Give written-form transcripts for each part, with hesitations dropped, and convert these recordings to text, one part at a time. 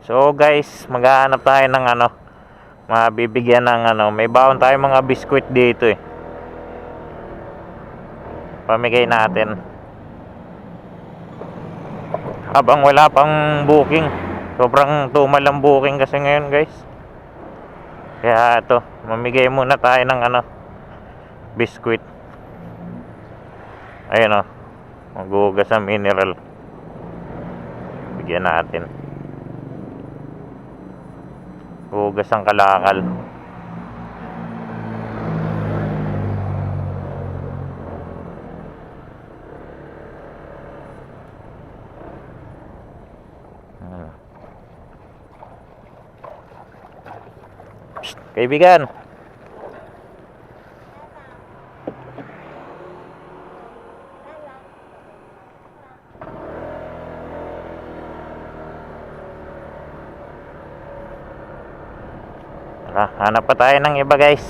So guys, maghahanap tayo ng mabibigyan ng may baon tayo mga biskwit dito eh. Pamigay natin. Habang wala pang booking. Sobrang tumal ang booking kasi ngayon guys. Kaya ito, mamigay muna tayo ng biskwit. Ayun maghuhugas ng mineral. Bigyan natin. Hugas ang kalakal. Psst, kaibigan. Hanap pa tayo ng iba guys.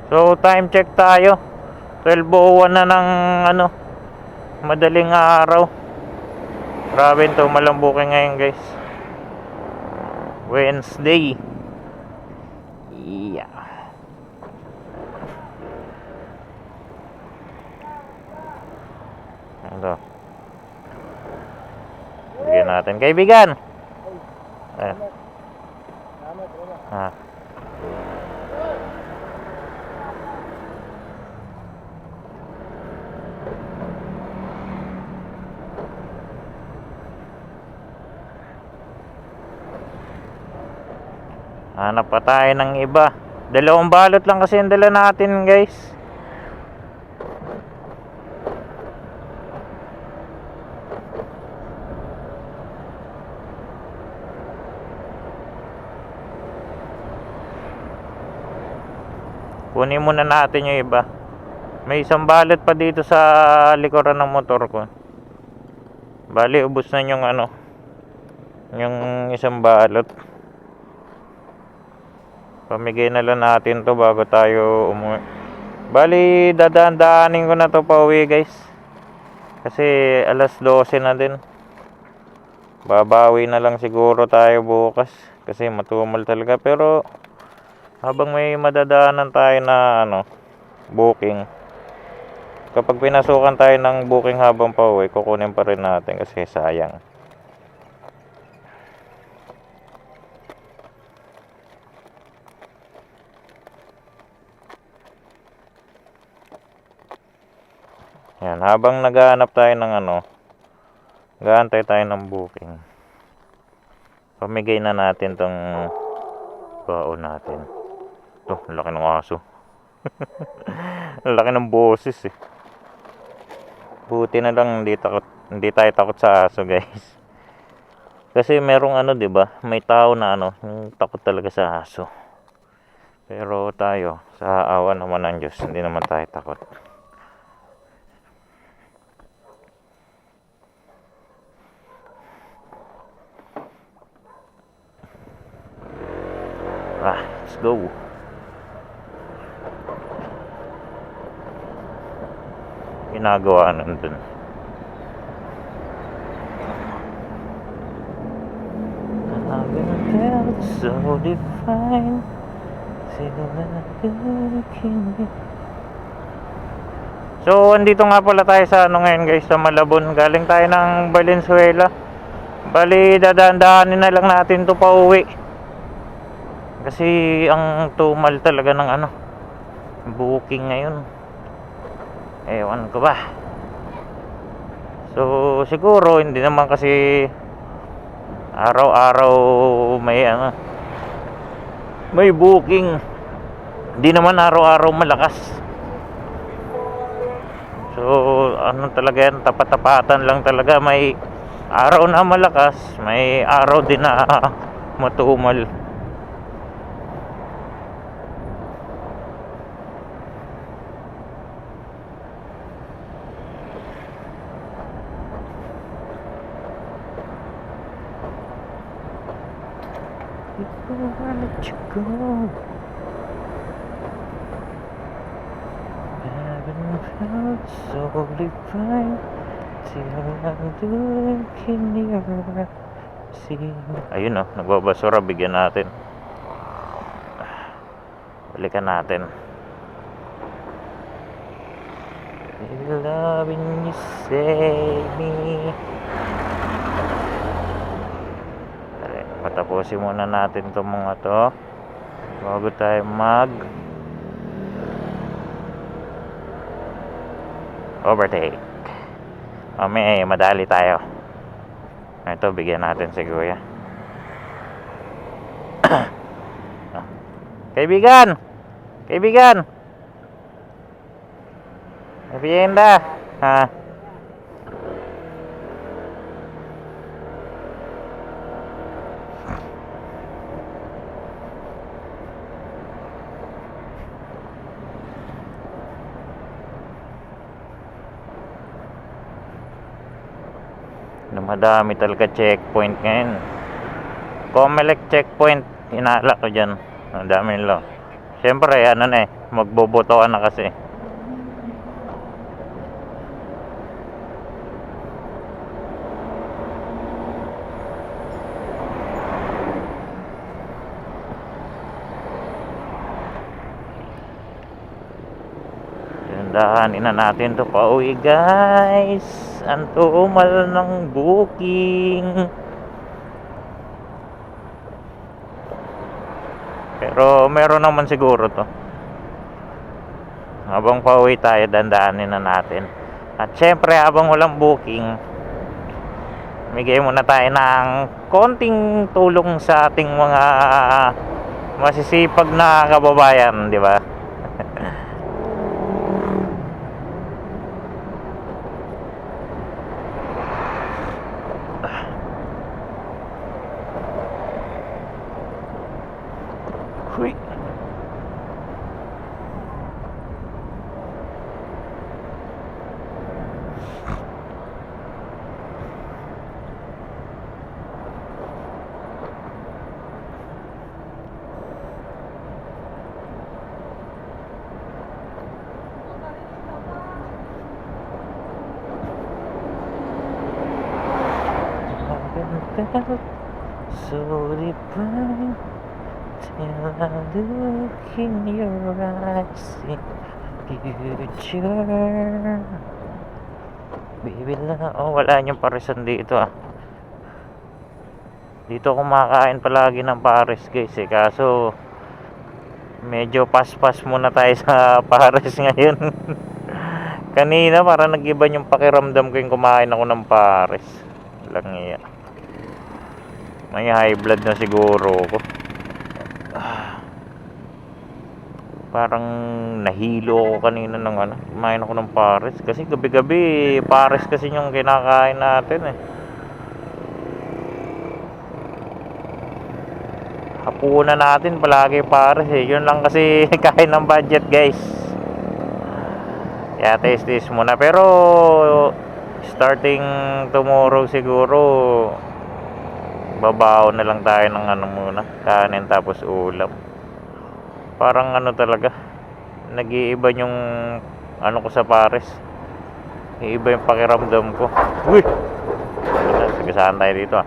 So time check tayo, 12:01 na ng madaling araw. Grabe to, malambukin ngayon guys. Wednesday. Yeah. Bigyan natin kaibigan. Hanap pa tayo ng iba. Dalawang balot lang kasi ang dala natin guys. Kunin muna natin yung iba. May isang balot pa dito sa likuran ng motor ko. Bali ubos na yung yung isang balot. Pamigay na lang natin to bago tayo umuwi. Bali dadaan-daanin ko na to pa uwi guys. Kasi alas 12 na din. Babawi na lang siguro tayo bukas. Kasi matumal talaga. Pero habang may madadaanan tayo na booking, kapag pinasukan tayo ng booking habang pa uwi, kukunin pa rin natin kasi sayang. Yan, habang naghahanap tayo ng nag-aantay tayo ng booking, pamigay na natin tong baon natin. Ito, laki ng aso. Laki ng boses eh. Buti na lang hindi tayo takot sa aso guys. Kasi merong 'di ba? May tao na yung takot talaga sa aso. Pero tayo, sa awa naman ng Diyos, hindi naman tayo takot. Let's go. Ginagawa nandun. So divine. So andito nga pala tayo sa ngayon guys, sa Malabon. Galing tayo ng Valenzuela. Bali dadaan-daanin na lang natin to pa uwi. Kasi ang tumal talaga ng booking ngayon. Ewan ko ba. So siguro hindi naman kasi araw-araw may booking. Hindi naman araw-araw malakas. So talaga yan, tapat-tapatan lang talaga. May araw na malakas, may araw din na matumal. Where did you go? Haven't felt so divine till I'm looking in your eyes. Ayun oh, nagbabasura, bigyan natin. Balikan natin. Loving you save me. Patapusin muna natin itong mga to bago tayo overtake. May madali tayo. Ito, bigyan natin si Kuya. Kaibigan! Kaibigan! Merienda! Ha? Madami talaga checkpoint ngayon. Comelec checkpoint, hinala ko dyan. Ang dami nila. Siyempre, ano na magbobotoan na kasi. Dahanin na natin to pauwi guys. Ang tumal ng booking. Pero meron naman siguro to. Habang pauwi tayo, dandahanin na natin. At syempre habang walang booking, bigay muna tayo ng konting tulong sa ating mga masisipag na kababayan, di ba? Hui. So divine till I look in your eyes, see future. Baby lang. Oh, wala niyang parisan dito Dito kumakain palagi ng pares guys kaso medyo paspas muna tayo sa pares ngayon. Kanina para nag-iba yung pakiramdam ko yung kumain ako ng pares. Lang iya. May high blood na siguro ko. Parang nahilo ako kanina ng kumain ako ng pares kasi gabi-gabi pares kasi yung kinakain natin Hapunan natin palagi pares yun lang kasi kain ng budget guys. Kaya taste muna, pero starting tomorrow siguro babaw na lang tayo ng muna, kanin tapos ulam. Parang talaga nag-iiba yung ko sa pares. Iiba yung pakiramdam ko. Uy! Sigasahan tayo dito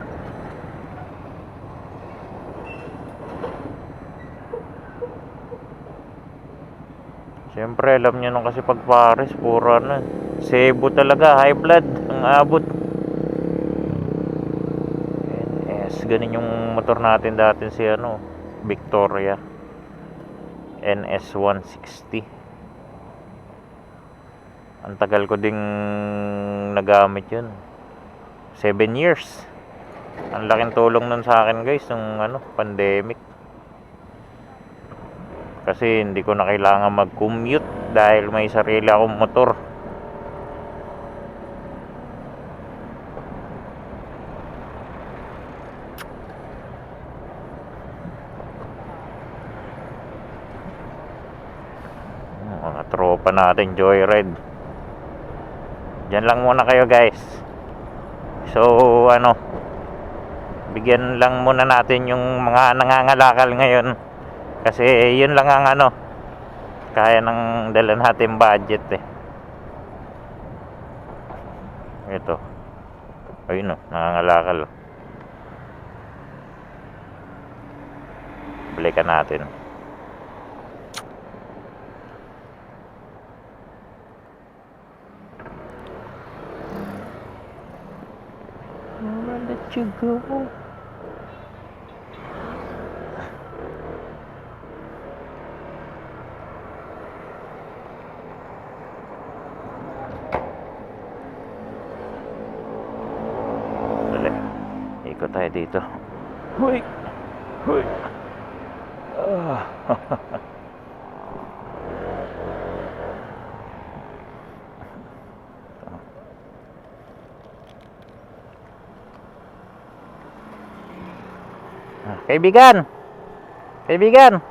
Siyempre alam niyo nung kasi pag pares puro sebo talaga, high blood ang abot. NS, ganun yung motor natin dati si Victoria NS 160. Ang tagal ko ding nagamit yun, 7 years. Ang laking tulong nun sa akin guys nung pandemic, kasi hindi ko na kailangan mag-commute dahil may sarili akong motor. Mga tropa natin joyride. Diyan lang muna kayo guys. So bigyan lang muna natin yung mga nangangalakal ngayon. Kasi yun lang ang kaya nang dala natin budget eh. Ito. Ayun nangangalakal. Balikan natin. I'll let you go. Dali. Ikot tayo dito. Huy! Huy! Kaibigan! Kaibigan!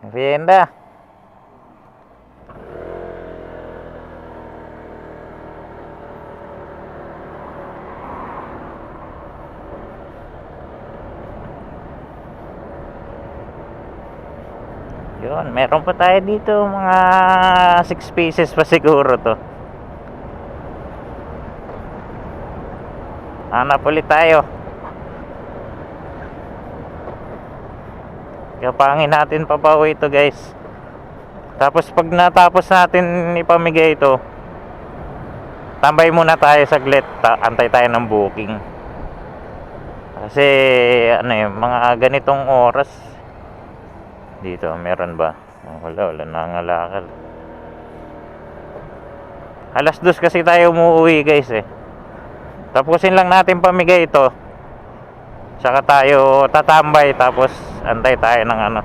Merienda. Yun, meron pa tayo dito mga 6 pieces pa siguro to. Hanap ulit tayo. Kapangin natin papauwi ito guys. Tapos pag natapos natin ipamigay ito, tambay muna tayo saglit, antay tayo ng booking. Kasi mga ganitong oras dito, meron ba? Wala nangangalakal. Alas 2 kasi tayo umuwi guys eh. Tapusin lang natin pamigay ito, saka tayo tatambay, tapos antay tayo ng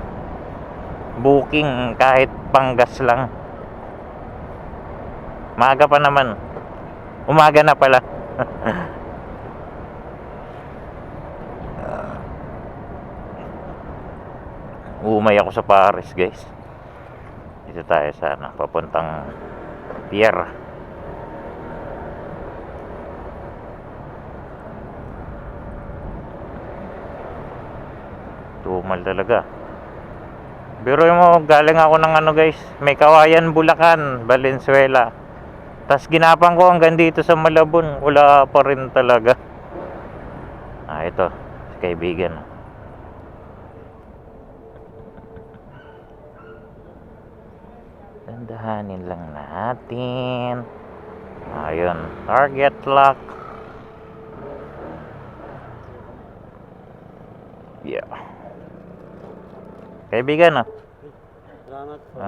booking kahit panggas lang. Maaga pa naman. Umaga na pala. Umay ako sa Paris guys. Dito tayo sa papuntang pier. Tumal talaga. Pero mo, galing ako ng guys, may Kawayan, Bulacan, Valenzuela. Tas ginapang ko hanggang dito sa Malabon, wala pa rin talaga. Ito, si kaibigan. Dandahanin lang natin. Ayun, target lock. Yeah. Kaibigan Salamat po.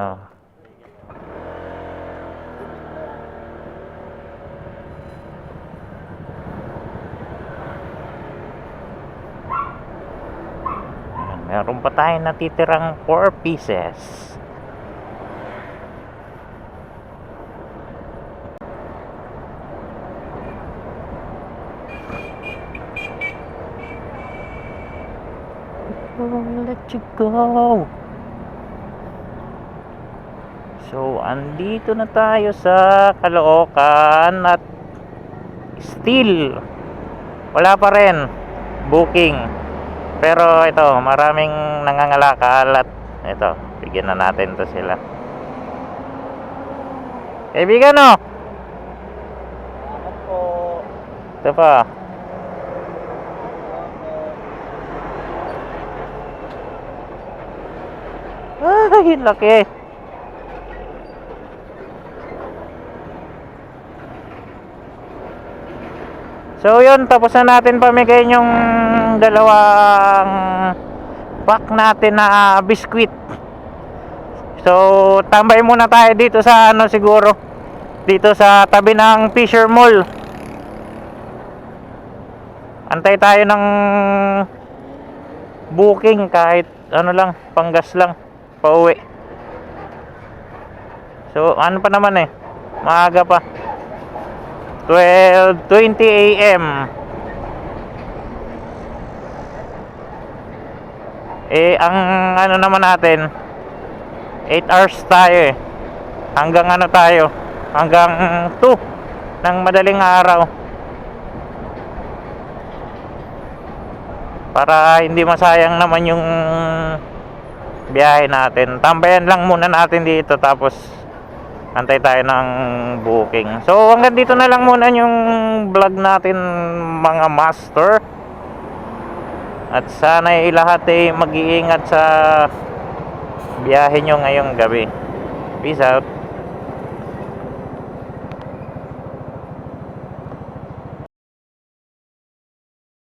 Meron pa tayong natitirang 4 pieces. I'll let you go. So, andito na tayo sa Caloocan at still wala pa rin booking. Pero ito, maraming nangangalakal at ito, bigyan na natin to sila. Kaibigan Salamat po. Ito pa. Ay, laki. So yun, tapos na natin pamigay yung dalawang pack natin na biskwit. So tambay muna tayo dito sa siguro, dito sa tabi ng Fisher Mall. Antay tayo ng booking kahit lang, panggas lang pauwi. So pa naman maaga pa, 12:20 AM. Ang naman natin, 8 hours tayo hanggang tayo, hanggang 2 ng madaling araw. Para hindi masayang naman yung biyahe natin. Tambayan lang muna natin dito tapos antay tayo ng booking. So hanggang dito na lang muna yung vlog natin mga master. At sana lahat mag-iingat sa biyahe nyo ngayong gabi. Peace out.